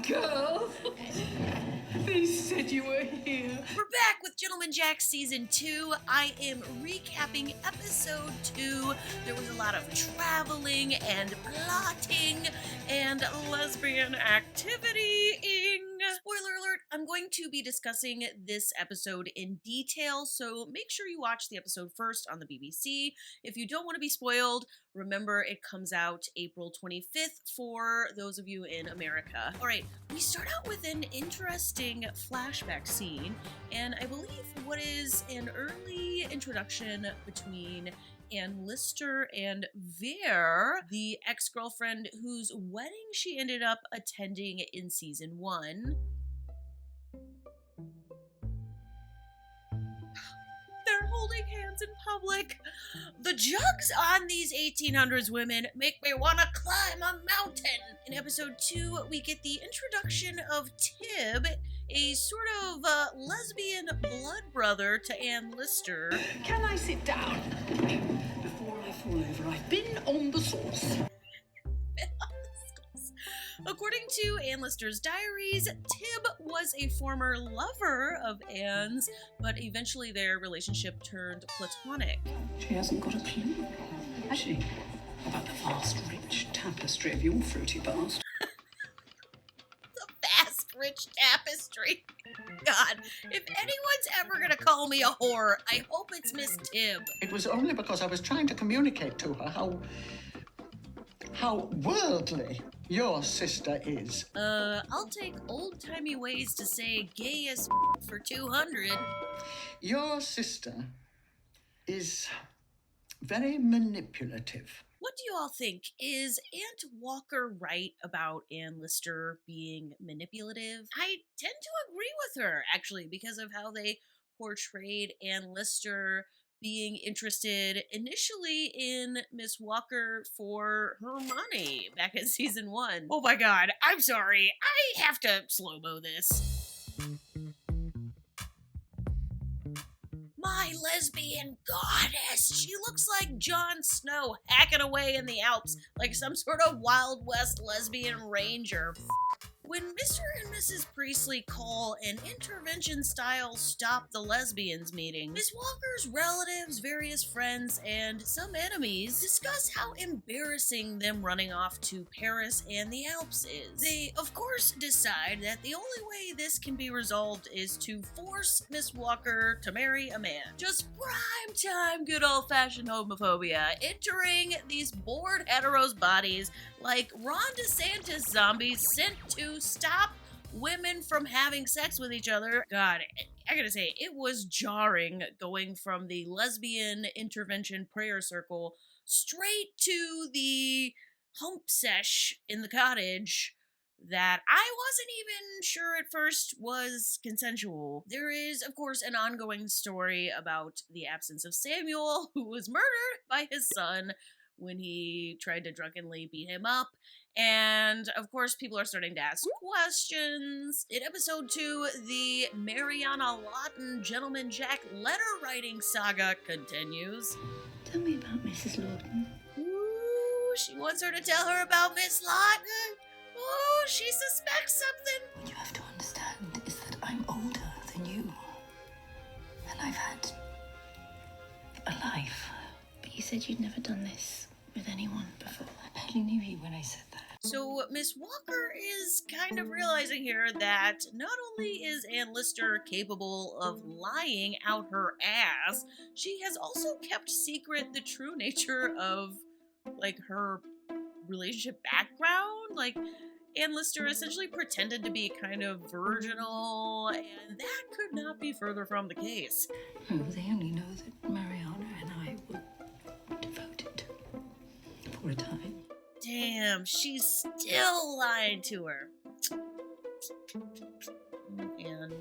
girl. They said you were here. We're back with Gentleman Jack Season 2. I am recapping Episode 2. There was a lot of traveling and plotting and lesbian activity-ing. Spoiler alert, I'm going to be discussing this episode in detail, so make sure you watch the episode first on the BBC. If you don't want to be spoiled, remember it comes out April 25th for those of you in America. Alright, we start out with an interesting flashback scene, and I believe what is an early introduction between Ann Lister and Veer, the ex-girlfriend whose wedding she ended up attending in Season 1. They're holding hands in public. The jugs on these 1800s women make me want to climb a mountain. In episode 2, we get the introduction of Tib, a sort of lesbian blood brother to Ann Lister. Can I sit down? Before I fall over, I've been on the sauce. According to Ann Lister's diaries, Tib was a former lover of Anne's, but eventually their relationship turned platonic. She hasn't got a clue, has she? About the vast, rich tapestry of your fruity past. The vast, rich tapestry. God, if anyone's ever gonna call me a whore, I hope it's Miss Tib. It was only because I was trying to communicate to her how worldly your sister is. I'll take old-timey ways to say gay as for 200. Your sister is very manipulative. What do you all think? Is Aunt Walker right about Ann Lister being manipulative? I tend to agree with her, actually, because of how they portrayed Ann Lister being interested initially in Miss Walker for her money back in Season 1. Oh my god, I'm sorry. I have to slow-mo this. My lesbian goddess! She looks like Jon Snow hacking away in the Alps like some sort of Wild West lesbian ranger. When Mr. and Mrs. Priestley call an intervention-style Stop the Lesbians meeting, Miss Walker's relatives, various friends, and some enemies discuss how embarrassing them running off to Paris and the Alps is. They, of course, decide that the only way this can be resolved is to force Miss Walker to marry a man. Just prime-time good old-fashioned homophobia, entering these bored heteros' bodies like Ron DeSantis zombies sent to stop women from having sex with each other. God, I gotta say, it was jarring going from the lesbian intervention prayer circle straight to the hump sesh in the cottage that I wasn't even sure at first was consensual. There is, of course, an ongoing story about the absence of Samuel, who was murdered by his son when he tried to drunkenly beat him up. And, of course, people are starting to ask questions. In episode 2, the Mariana Lawton Gentleman Jack letter writing saga continues. Tell me about Mrs. Lawton. Ooh, she wants her to tell her about Miss Lawton. Ooh, she suspects something. What you have to understand is that I'm older than you. And I've had a life. But you said you'd never done this with anyone before. I barely knew you when I said that. So Miss Walker is kind of realizing here that not only is Ann Lister capable of lying out her ass, she has also kept secret the true nature of, like, her relationship background. Like, Ann Lister essentially pretended to be kind of virginal, and that could not be further from the case. Oh, they only know that Mariana and I were devoted for a time. Damn, she's still lying to her. And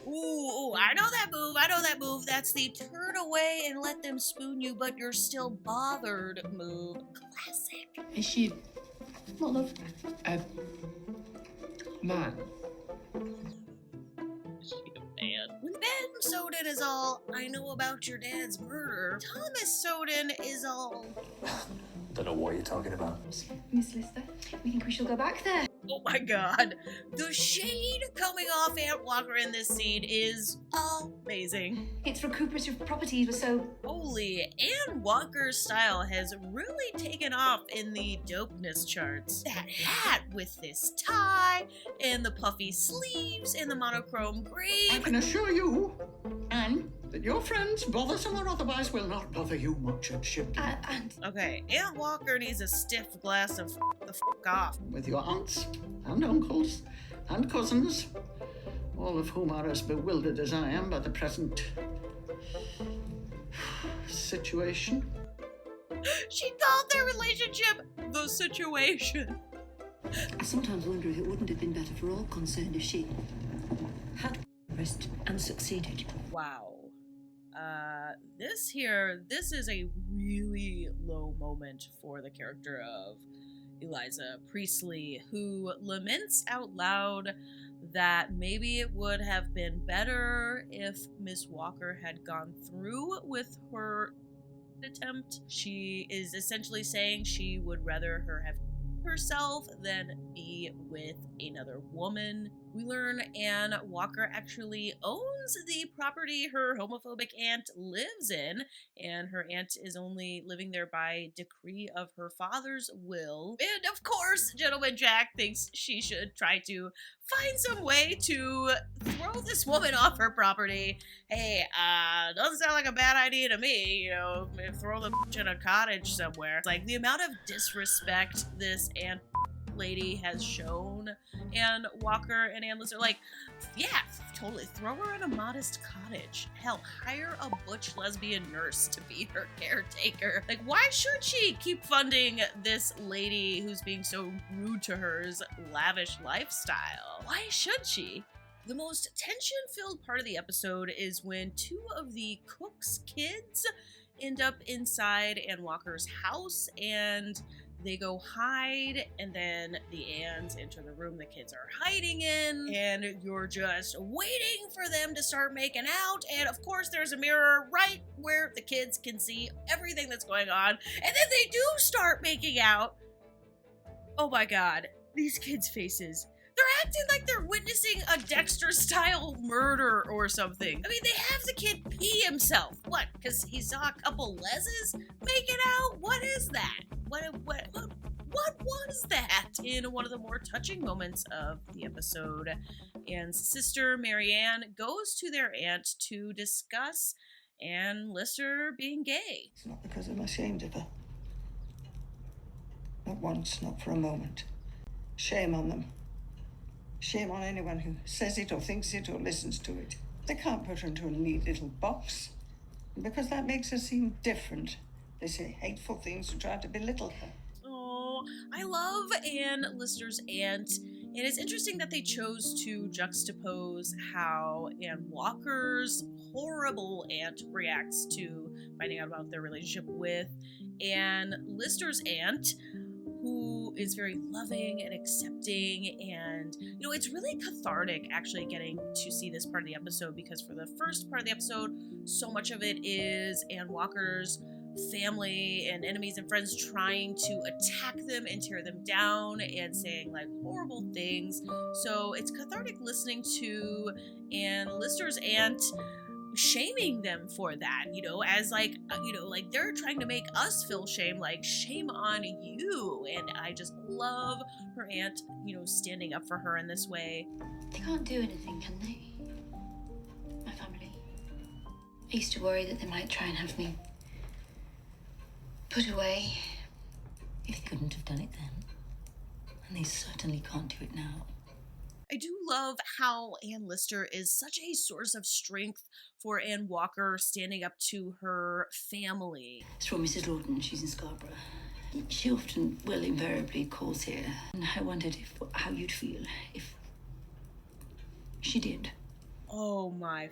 ooh, I know that move. That's the turn away and let them spoon you, but you're still bothered move. Classic. Is she not love? Man. When Ben Soden is all, I know about your dad's murder, Thomas Soden is all, Don't know what you're talking about. Miss Lister, we think we shall go back there. Oh my god. The shade coming off Aunt Walker in this scene is amazing. Its recuperative properties were so... Holy, Anne Walker's style has really taken off in the dopeness charts. That hat with this tie, and the puffy sleeves, and the monochrome I braid. can assure you, Anne, that your friends, bothersome or otherwise, will not bother you much at Shipton. and Okay, Aunt Walker needs a stiff glass of the fuck off. With your aunts and uncles and cousins, all of whom are as bewildered as I am by the present situation. She called their relationship the situation. I sometimes wonder if it wouldn't have been better for all concerned if she had rest and succeeded. Wow. This is a really low moment for the character of Eliza Priestley, who laments out loud that maybe it would have been better if Miss Walker had gone through with her attempt. She is essentially saying she would rather her have herself than be with another woman. We learn Anne Walker actually owns the property her homophobic aunt lives in, and her aunt is only living there by decree of her father's will. And of course, Gentleman Jack thinks she should try to find some way to throw this woman off her property. Hey, doesn't sound like a bad idea to me, you know, throw the bitch in a cottage somewhere. It's like the amount of disrespect this aunt lady has shown Anne Walker and Anne Lister, like, yeah, totally throw her in a modest cottage. Hell, hire a butch lesbian nurse to be her caretaker. Like, why should she keep funding this lady who's being so rude to her's lavish lifestyle? Why should she? The most tension-filled part of the episode is when two of the cook's kids end up inside Anne Walker's house, and they go hide, and then the Anns enter the room the kids are hiding in, and you're just waiting for them to start making out, and of course there's a mirror right where the kids can see everything that's going on, and then they do start making out. Oh my god, these kids' faces. They're acting like they're witnessing a Dexter-style murder or something. I mean, they have the kid pee himself. What, because he saw a couple leses making out? What is that? What was that? In one of the more touching moments of the episode, Anne's sister, Marianne, goes to their aunt to discuss Anne Lister being gay. It's not because I'm ashamed of her. Not once, not for a moment. Shame on them. Shame on anyone who says it or thinks it or listens to it. They can't put her into a neat little box. And because that makes her seem different, they say hateful things to try to belittle her. Oh, I love Anne Lister's aunt, and it's interesting that they chose to juxtapose how Anne Walker's horrible aunt reacts to finding out about their relationship with Anne Lister's aunt, who is very loving and accepting, and you know, it's really cathartic actually getting to see this part of the episode, because for the first part of the episode, so much of it is Anne Walker's family and enemies and friends trying to attack them and tear them down and saying like horrible things. So it's cathartic listening to Anne Lister's aunt shaming them for that, you know, as like, you know, like they're trying to make us feel shame, like shame on you. And I just love her aunt, you know, standing up for her in this way. They can't do anything, can they? My family. I used to worry that they might try and have me put away. If they couldn't have done it then, and they certainly can't do it now. I do love how Anne Lister is such a source of strength for Anne Walker, standing up to her family. It's from Mrs. Lawton. She's in Scarborough. She often, well, invariably calls here. And I wondered how you'd feel if she did. Oh my.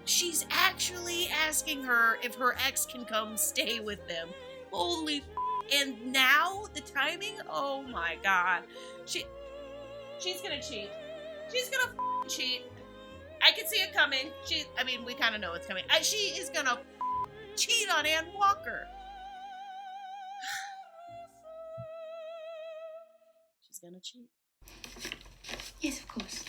She's actually asking her if her ex can come stay with them. Holy. And now the timing? Oh my god. She's gonna cheat. She's gonna cheat. I can see it coming. We kind of know it's coming. She is gonna cheat on Anne Walker. gonna cheat. Yes, of course.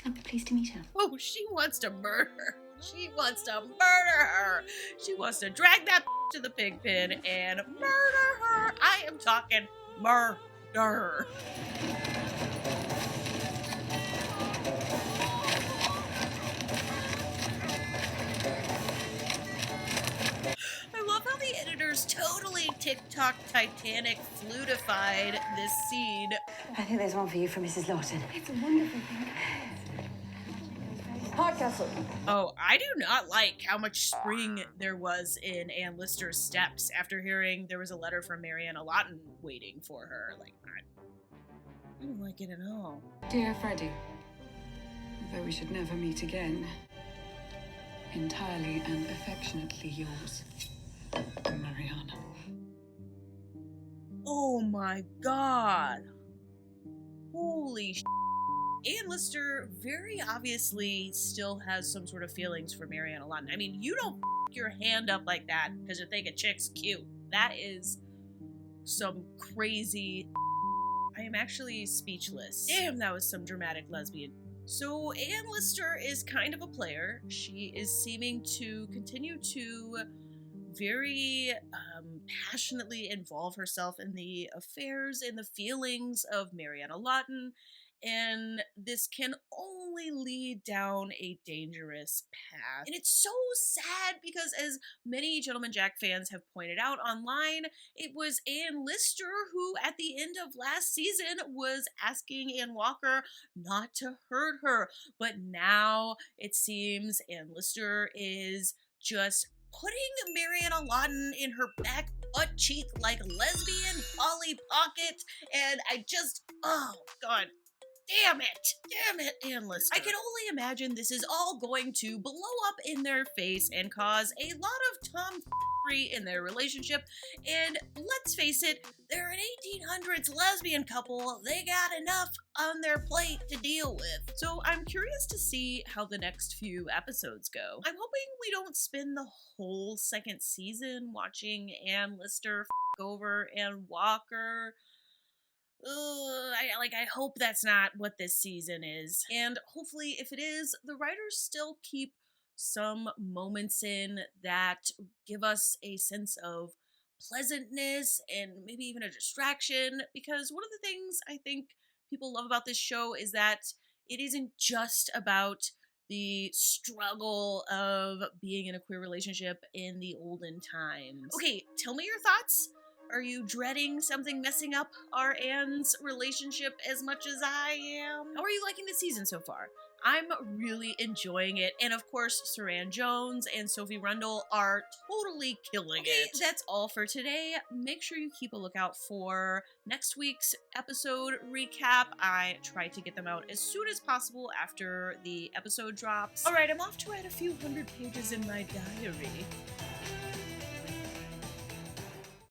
I'm pleased to meet her. Oh, she wants to murder her. She wants to murder her. She wants to drag that to the pig pen and murder her. I am talking murder. I love how the editors totally TikTok Titanic flutified this scene. I think there's one for you from Mrs. Lawton. It's a wonderful thing. Hardcastle. Oh, I do not like how much spring there was in Anne Lister's steps after hearing there was a letter from Mariana Lawton waiting for her. Like, I don't like it at all. Dear Freddie, though we should never meet again, entirely and affectionately yours, Mariana. Oh my god. Holy sh**. Anne Lister very obviously still has some sort of feelings for Mariana Lawton. I mean, you don't your hand up like that because you think a chick's cute. That is some crazy. I am actually speechless. Damn, that was some dramatic lesbian. So Anne Lister is kind of a player. She is seeming to continue to very passionately involve herself in the affairs and the feelings of Mariana Lawton, and this can only lead down a dangerous path. And it's so sad because, as many Gentleman Jack fans have pointed out online, it was Anne Lister who, at the end of last season, was asking Ann Walker not to hurt her. But now it seems Anne Lister is just putting Mariana Lawton in her back butt cheek like lesbian Polly Pocket, and I just, oh god. Damn it, Anne Lister. I can only imagine this is all going to blow up in their face and cause a lot of tomfoolery in their relationship. And let's face it, they're an 1800s lesbian couple. They got enough on their plate to deal with. So I'm curious to see how the next few episodes go. I'm hoping we don't spend the whole second season watching Anne Lister over Ann Walker. I hope that's not what this season is. And hopefully, if it is, the writers still keep some moments in that give us a sense of pleasantness and maybe even a distraction. Because one of the things I think people love about this show is that it isn't just about the struggle of being in a queer relationship in the olden times. Okay, tell me your thoughts. Are you dreading something messing up our Anne's relationship as much as I am? How are you liking the season so far? I'm really enjoying it. And of course, Saran Jones and Sophie Rundle are totally killing it. That's all for today. Make sure you keep a lookout for next week's episode recap. I try to get them out as soon as possible after the episode drops. All right, I'm off to write a few hundred pages in my diary.